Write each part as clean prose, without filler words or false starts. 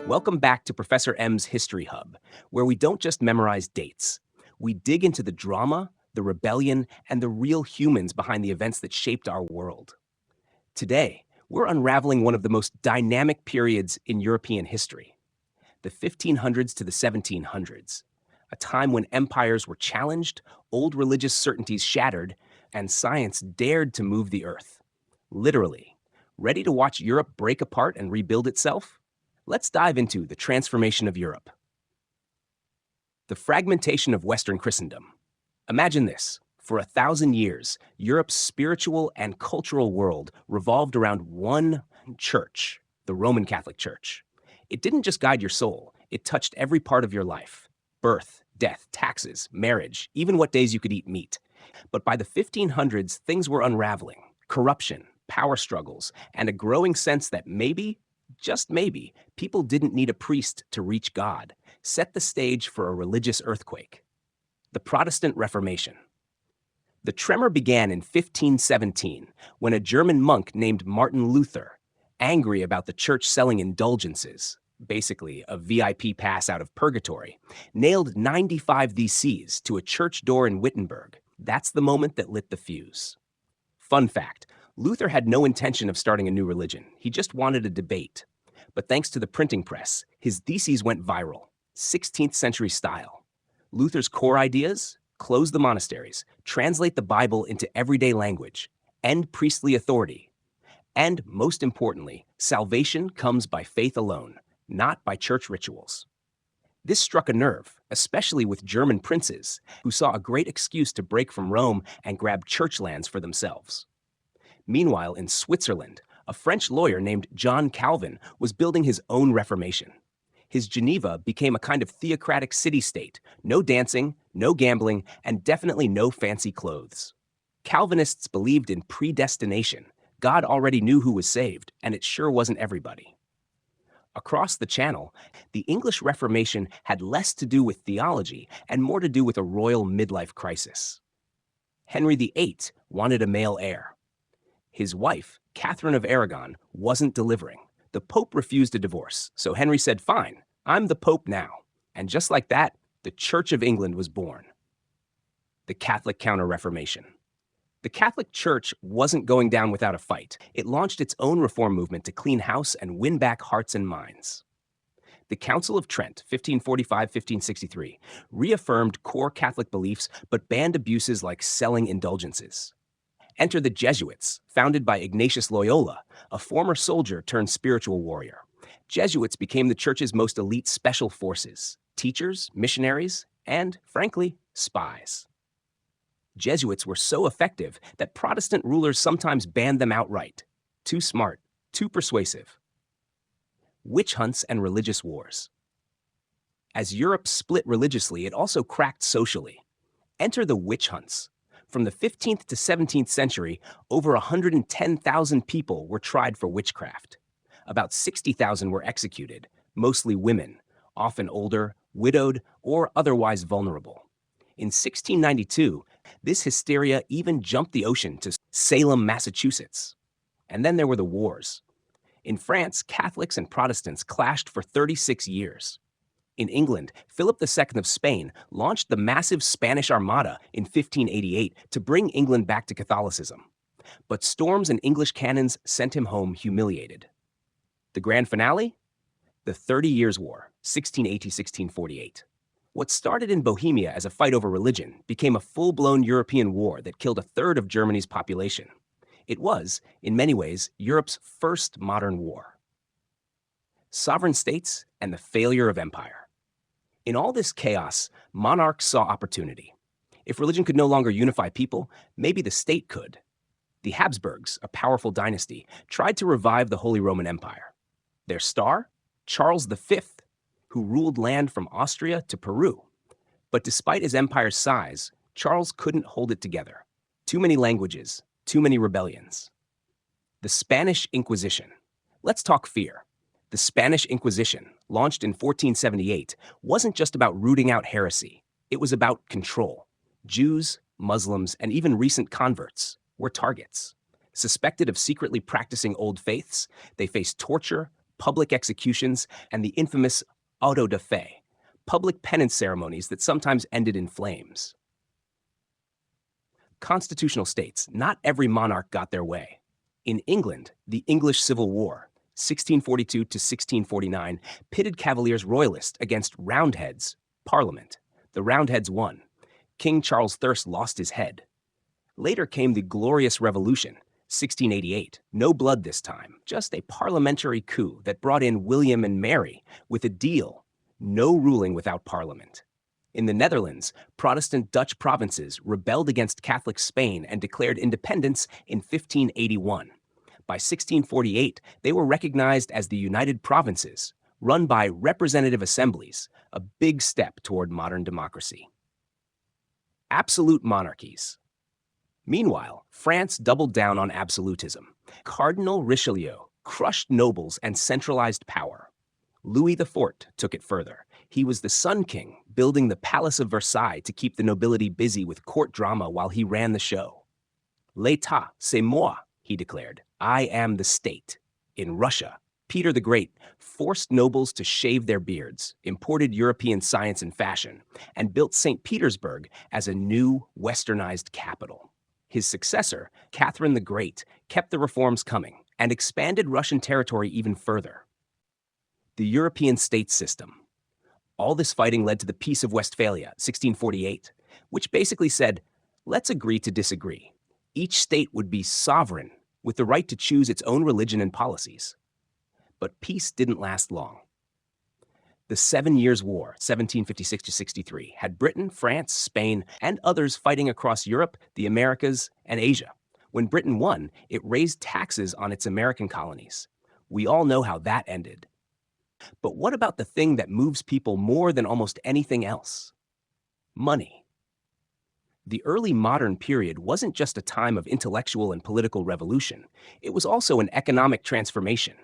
Welcome back to Professor M's History Hub, where we don't just memorize dates. We dig into the drama, the rebellion, and the real humans behind the events that shaped our world. Today, we're unraveling one of the most dynamic periods in European history, the 1500s to the 1700s, a time when empires were challenged, old religious certainties shattered, and science dared to move the earth. Literally. Ready to watch Europe break apart and rebuild itself? Let's dive into the transformation of Europe. The fragmentation of Western Christendom. Imagine this. For 1,000 years, Europe's spiritual and cultural world revolved around one church, the Roman Catholic Church. It didn't just guide your soul, it touched every part of your life. Birth, death, taxes, marriage, even what days you could eat meat. But by the 1500s, things were unraveling. Corruption, power struggles, and a growing sense that maybe, just maybe, people didn't need a priest to reach God, set the stage for a religious earthquake. The Protestant Reformation. The tremor began in 1517 when a German monk named Martin Luther, angry about the church selling indulgences, basically a VIP pass out of purgatory, nailed 95 theses to a church door in Wittenberg. That's the moment that lit the fuse. Fun fact, Luther had no intention of starting a new religion. He just wanted a debate. But thanks to the printing press, his theses went viral, 16th century style. Luther's core ideas? Close the monasteries, translate the Bible into everyday language, end priestly authority. And most importantly, salvation comes by faith alone, not by church rituals. This struck a nerve, especially with German princes, who saw a great excuse to break from Rome and grab church lands for themselves. Meanwhile, in Switzerland, a French lawyer named John Calvin was building his own Reformation. His Geneva became a kind of theocratic city-state, no dancing, no gambling, and definitely no fancy clothes. Calvinists believed in predestination. God already knew who was saved, and it sure wasn't everybody. Across the Channel, the English Reformation had less to do with theology and more to do with a royal midlife crisis. Henry VIII wanted a male heir. His wife, Catherine of Aragon, wasn't delivering. The Pope refused a divorce, so Henry said, "Fine, I'm the Pope now." And just like that, the Church of England was born. The Catholic Counter-Reformation. The Catholic Church wasn't going down without a fight. It launched its own reform movement to clean house and win back hearts and minds. The Council of Trent, 1545-1563, reaffirmed core Catholic beliefs but banned abuses like selling indulgences. Enter the Jesuits, founded by Ignatius Loyola, a former soldier turned spiritual warrior. Jesuits became the church's most elite special forces, teachers, missionaries, and, frankly, spies. Jesuits were so effective that Protestant rulers sometimes banned them outright. Too smart, too persuasive. Witch hunts and religious wars. As Europe split religiously, it also cracked socially. Enter the witch hunts. From the 15th to 17th century, over 110,000 people were tried for witchcraft. About 60,000 were executed, mostly women, often older, widowed, or otherwise vulnerable. In 1692, this hysteria even jumped the ocean to Salem, Massachusetts. And then there were the wars. In France, Catholics and Protestants clashed for 36 years. In England, Philip II of Spain launched the massive Spanish Armada in 1588 to bring England back to Catholicism. But storms and English cannons sent him home humiliated. The grand finale? The 30 Years' War, 1680-1648. What started in Bohemia as a fight over religion became a full-blown European war that killed a third of Germany's population. It was, in many ways, Europe's first modern war. Sovereign states and the failure of empire. In all this chaos, monarchs saw opportunity. If religion could no longer unify people, maybe the state could. The Habsburgs, a powerful dynasty, tried to revive the Holy Roman Empire. Their star? Charles V, who ruled land from Austria to Peru. But despite his empire's size, Charles couldn't hold it together. Too many languages, too many rebellions. The Spanish Inquisition. Let's talk fear. The Spanish Inquisition, launched in 1478, wasn't just about rooting out heresy. It was about control. Jews, Muslims, and even recent converts were targets. Suspected of secretly practicing old faiths, they faced torture, public executions, and the infamous auto da fe, public penance ceremonies that sometimes ended in flames. Constitutional states, not every monarch got their way. In England, the English Civil War, 1642 to 1649, pitted Cavaliers Royalists against Roundheads, Parliament. The Roundheads won. King Charles Thirst lost his head. Later came the Glorious Revolution, 1688. No blood this time, just a parliamentary coup that brought in William and Mary with a deal: no ruling without parliament. In the Netherlands, Protestant Dutch provinces rebelled against Catholic Spain and declared independence in 1581. By 1648, they were recognized as the United Provinces, run by representative assemblies, a big step toward modern democracy. Absolute monarchies. Meanwhile, France doubled down on absolutism. Cardinal Richelieu crushed nobles and centralized power. Louis XIV took it further. He was the Sun King, building the Palace of Versailles to keep the nobility busy with court drama while he ran the show. L'État, c'est moi, he declared. I am the state. In Russia, Peter the Great forced nobles to shave their beards, imported European science and fashion, and built St. Petersburg as a new, westernized capital. His successor, Catherine the Great, kept the reforms coming and expanded Russian territory even further. The European state system. All this fighting led to the Peace of Westphalia, 1648, which basically said, let's agree to disagree. Each state would be sovereign, with the right to choose its own religion and policies. But peace didn't last long. The 7 Years' War, 1756 to 63, had Britain, France, Spain, and others fighting across Europe, the Americas, and Asia. When Britain won, it raised taxes on its American colonies. We all know how that ended. But what about the thing that moves people more than almost anything else? Money. The early modern period wasn't just a time of intellectual and political revolution. It was also an economic transformation.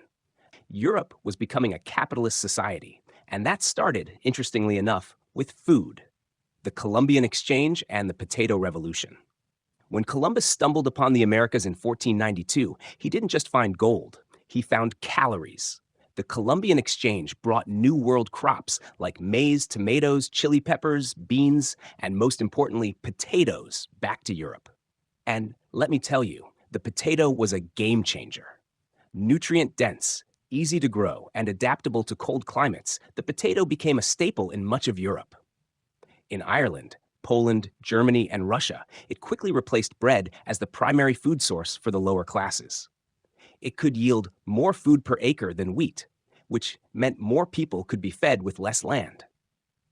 Europe was becoming a capitalist society, and that started, interestingly enough, with food, the Columbian Exchange and the Potato Revolution. When Columbus stumbled upon the Americas in 1492, he didn't just find gold, he found calories. The Columbian Exchange brought New World crops like maize, tomatoes, chili peppers, beans, and most importantly, potatoes back to Europe. And let me tell you, the potato was a game changer. Nutrient-dense, easy to grow, and adaptable to cold climates, the potato became a staple in much of Europe. In Ireland, Poland, Germany, and Russia, it quickly replaced bread as the primary food source for the lower classes. It could yield more food per acre than wheat, which meant more people could be fed with less land.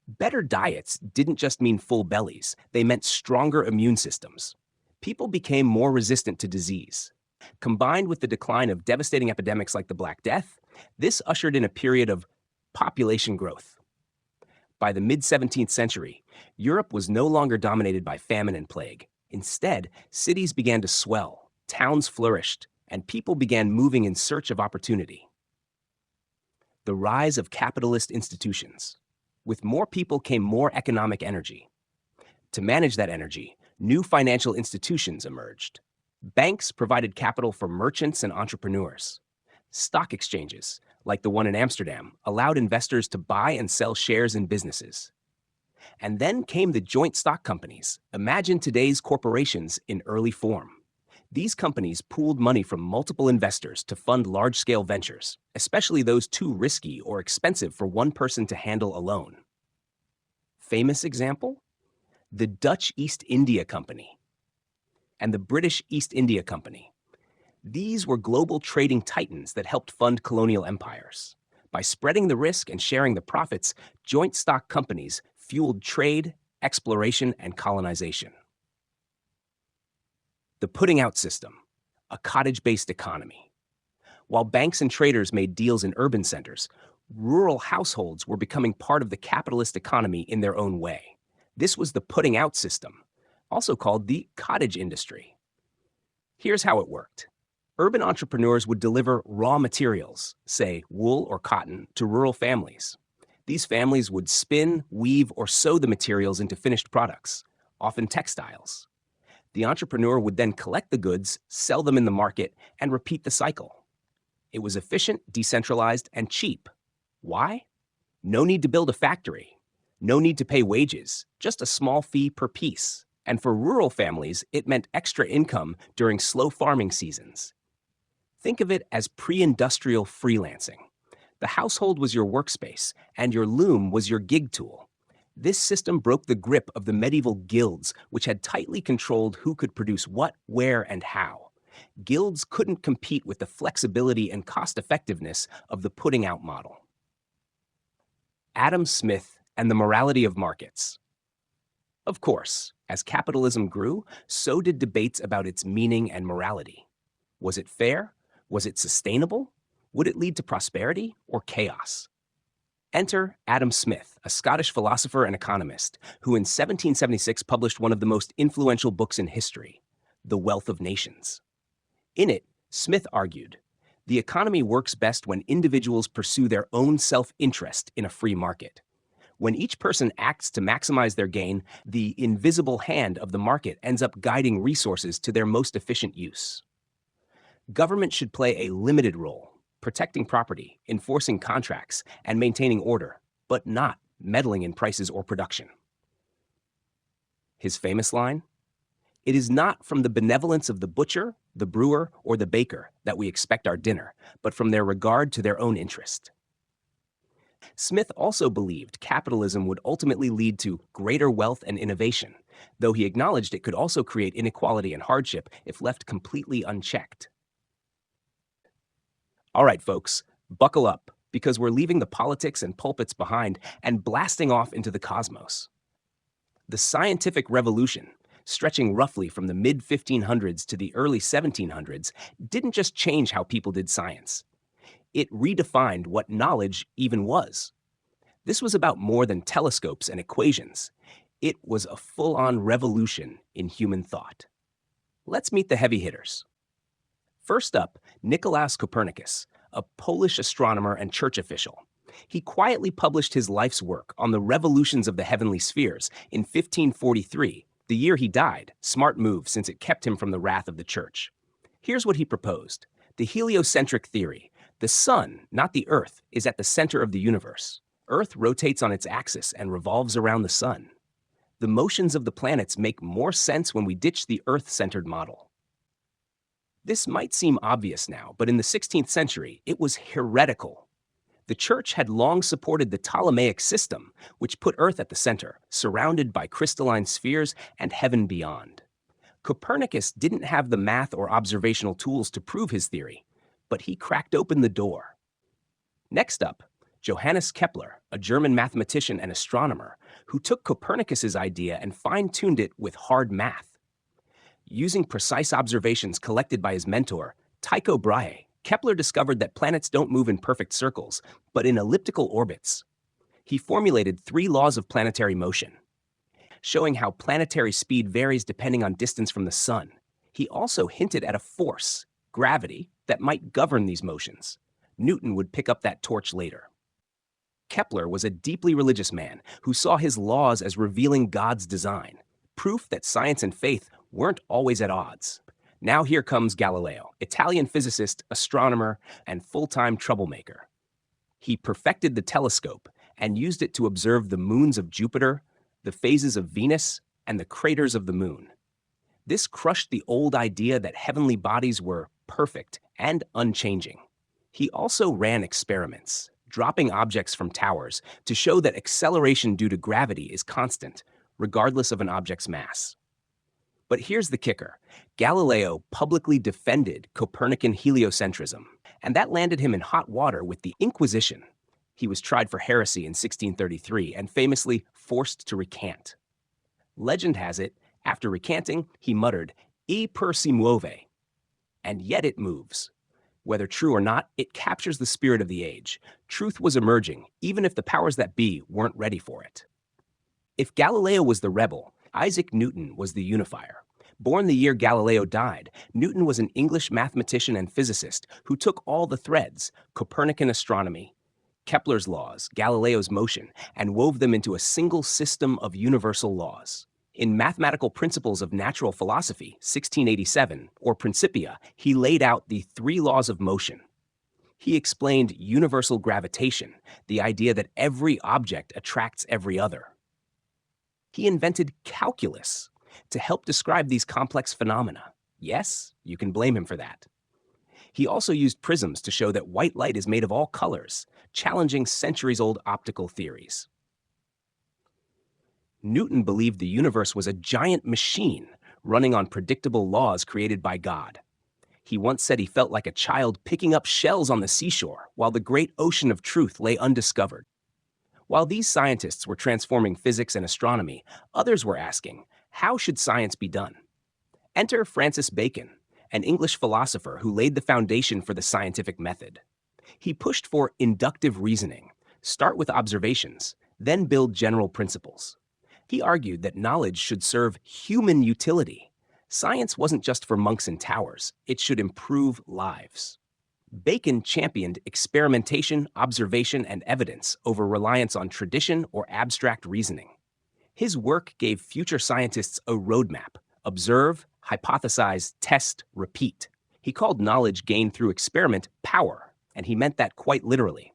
Better diets didn't just mean full bellies, they meant stronger immune systems. People became more resistant to disease. Combined with the decline of devastating epidemics like the Black Death, this ushered in a period of population growth. By the mid-17th century, Europe was no longer dominated by famine and plague. Instead, cities began to swell, towns flourished, and people began moving in search of opportunity. The rise of capitalist institutions. With more people came more economic energy. To manage that energy, new financial institutions emerged. Banks provided capital for merchants and entrepreneurs. Stock exchanges, like the one in Amsterdam, allowed investors to buy and sell shares in businesses. And then came the joint stock companies. Imagine today's corporations in early form. These companies pooled money from multiple investors to fund large-scale ventures, especially those too risky or expensive for one person to handle alone. Famous example? The Dutch East India Company and the British East India Company. These were global trading titans that helped fund colonial empires. By spreading the risk and sharing the profits, joint stock companies fueled trade, exploration, and colonization. The putting out system, a cottage-based economy. While banks and traders made deals in urban centers, rural households were becoming part of the capitalist economy in their own way. This was the putting out system, also called the cottage industry. Here's how it worked. Urban entrepreneurs would deliver raw materials, say wool or cotton, to rural families. These families would spin, weave, or sew the materials into finished products, often textiles. The entrepreneur would then collect the goods, sell them in the market, and repeat the cycle. It was efficient, decentralized, and cheap. Why? No need to build a factory. No need to pay wages, just a small fee per piece. And for rural families, it meant extra income during slow farming seasons. Think of it as pre-industrial freelancing. The household was your workspace, and your loom was your gig tool. This system broke the grip of the medieval guilds, which had tightly controlled who could produce what, where, and how. Guilds couldn't compete with the flexibility and cost-effectiveness of the putting out model. Adam Smith and the morality of markets. Of course, as capitalism grew, so did debates about its meaning and morality. Was it fair? Was it sustainable? Would it lead to prosperity or chaos? Enter Adam Smith, a Scottish philosopher and economist, who in 1776 published one of the most influential books in history, The Wealth of Nations. In it, Smith argued, the economy works best when individuals pursue their own self-interest in a free market. When each person acts to maximize their gain, the invisible hand of the market ends up guiding resources to their most efficient use. Government should play a limited role, protecting property, enforcing contracts, and maintaining order, but not meddling in prices or production. His famous line, "It is not from the benevolence of the butcher, the brewer, or the baker that we expect our dinner, but from their regard to their own interest." Smith also believed capitalism would ultimately lead to greater wealth and innovation, though he acknowledged it could also create inequality and hardship if left completely unchecked. All right, folks, buckle up, because we're leaving the politics and pulpits behind and blasting off into the cosmos. The scientific revolution, stretching roughly from the mid-1500s to the early 1700s, didn't just change how people did science. It redefined what knowledge even was. This was about more than telescopes and equations. It was a full-on revolution in human thought. Let's meet the heavy hitters. First up, Nicolaus Copernicus, a Polish astronomer and church official. He quietly published his life's work on the revolutions of the heavenly spheres in 1543, the year he died. Smart move, since it kept him from the wrath of the church. Here's what he proposed: the heliocentric theory. The sun, not the Earth, is at the center of the universe. Earth rotates on its axis and revolves around the sun. The motions of the planets make more sense when we ditch the Earth-centered model. This might seem obvious now, but in the 16th century, it was heretical. The church had long supported the Ptolemaic system, which put Earth at the center, surrounded by crystalline spheres and heaven beyond. Copernicus didn't have the math or observational tools to prove his theory, but he cracked open the door. Next up, Johannes Kepler, a German mathematician and astronomer, who took Copernicus's idea and fine-tuned it with hard math. Using precise observations collected by his mentor, Tycho Brahe, Kepler discovered that planets don't move in perfect circles, but in elliptical orbits. He formulated 3 laws of planetary motion, showing how planetary speed varies depending on distance from the sun. He also hinted at a force, gravity, that might govern these motions. Newton would pick up that torch later. Kepler was a deeply religious man who saw his laws as revealing God's design, proof that science and faith weren't always at odds. Now here comes Galileo, Italian physicist, astronomer, and full-time troublemaker. He perfected the telescope and used it to observe the moons of Jupiter, the phases of Venus, and the craters of the moon. This crushed the old idea that heavenly bodies were perfect and unchanging. He also ran experiments, dropping objects from towers to show that acceleration due to gravity is constant, regardless of an object's mass. But here's the kicker. Galileo publicly defended Copernican heliocentrism, and that landed him in hot water with the Inquisition. He was tried for heresy in 1633 and famously forced to recant. Legend has it, after recanting, he muttered, "E per si muove," and yet it moves. Whether true or not, it captures the spirit of the age. Truth was emerging, even if the powers that be weren't ready for it. If Galileo was the rebel, Isaac Newton was the unifier. Born the year Galileo died, Newton was an English mathematician and physicist who took all the threads, Copernican astronomy, Kepler's laws, Galileo's motion, and wove them into a single system of universal laws. In Mathematical Principles of Natural Philosophy, 1687, or Principia, he laid out the 3 laws of motion. He explained universal gravitation, the idea that every object attracts every other. He invented calculus to help describe these complex phenomena. Yes, you can blame him for that. He also used prisms to show that white light is made of all colors, challenging centuries-old optical theories. Newton believed the universe was a giant machine running on predictable laws created by God. He once said he felt like a child picking up shells on the seashore while the great ocean of truth lay undiscovered. While these scientists were transforming physics and astronomy, others were asking, how should science be done? Enter Francis Bacon, an English philosopher who laid the foundation for the scientific method. He pushed for inductive reasoning, start with observations, then build general principles. He argued that knowledge should serve human utility. Science wasn't just for monks in towers, it should improve lives. Bacon championed experimentation, observation, and evidence over reliance on tradition or abstract reasoning. His work gave future scientists a roadmap: observe, hypothesize, test, repeat. He called knowledge gained through experiment power, and he meant that quite literally.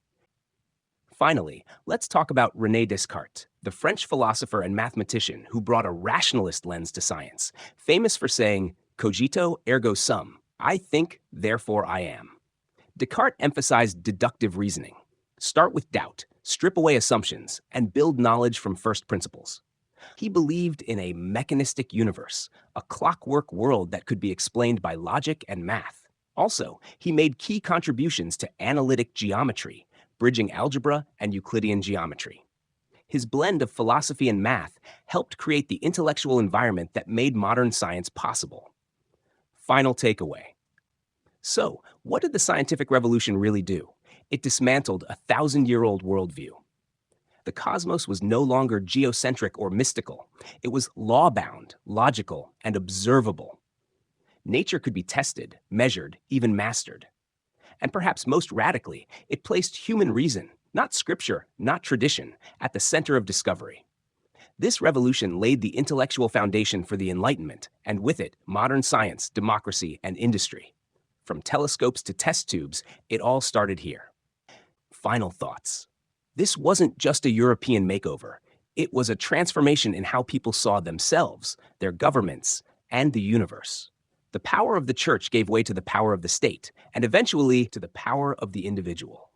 Finally, let's talk about René Descartes, the French philosopher and mathematician who brought a rationalist lens to science, famous for saying, cogito ergo sum, I think, therefore I am. Descartes emphasized deductive reasoning. Start with doubt, strip away assumptions, and build knowledge from first principles. He believed in a mechanistic universe, a clockwork world that could be explained by logic and math. Also, he made key contributions to analytic geometry, bridging algebra and Euclidean geometry. His blend of philosophy and math helped create the intellectual environment that made modern science possible. Final takeaway. So, what did the scientific revolution really do? It dismantled a 1,000-year-old worldview. The cosmos was no longer geocentric or mystical. It was law-bound, logical, and observable. Nature could be tested, measured, even mastered. And perhaps most radically, it placed human reason, not scripture, not tradition, at the center of discovery. This revolution laid the intellectual foundation for the Enlightenment, and with it, modern science, democracy, and industry. From telescopes to test tubes, it all started here. Final thoughts. This wasn't just a European makeover. It was a transformation in how people saw themselves, their governments, and the universe. The power of the church gave way to the power of the state, and eventually to the power of the individual.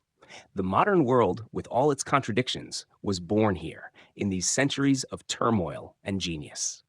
The modern world, with all its contradictions, was born here, in these centuries of turmoil and genius.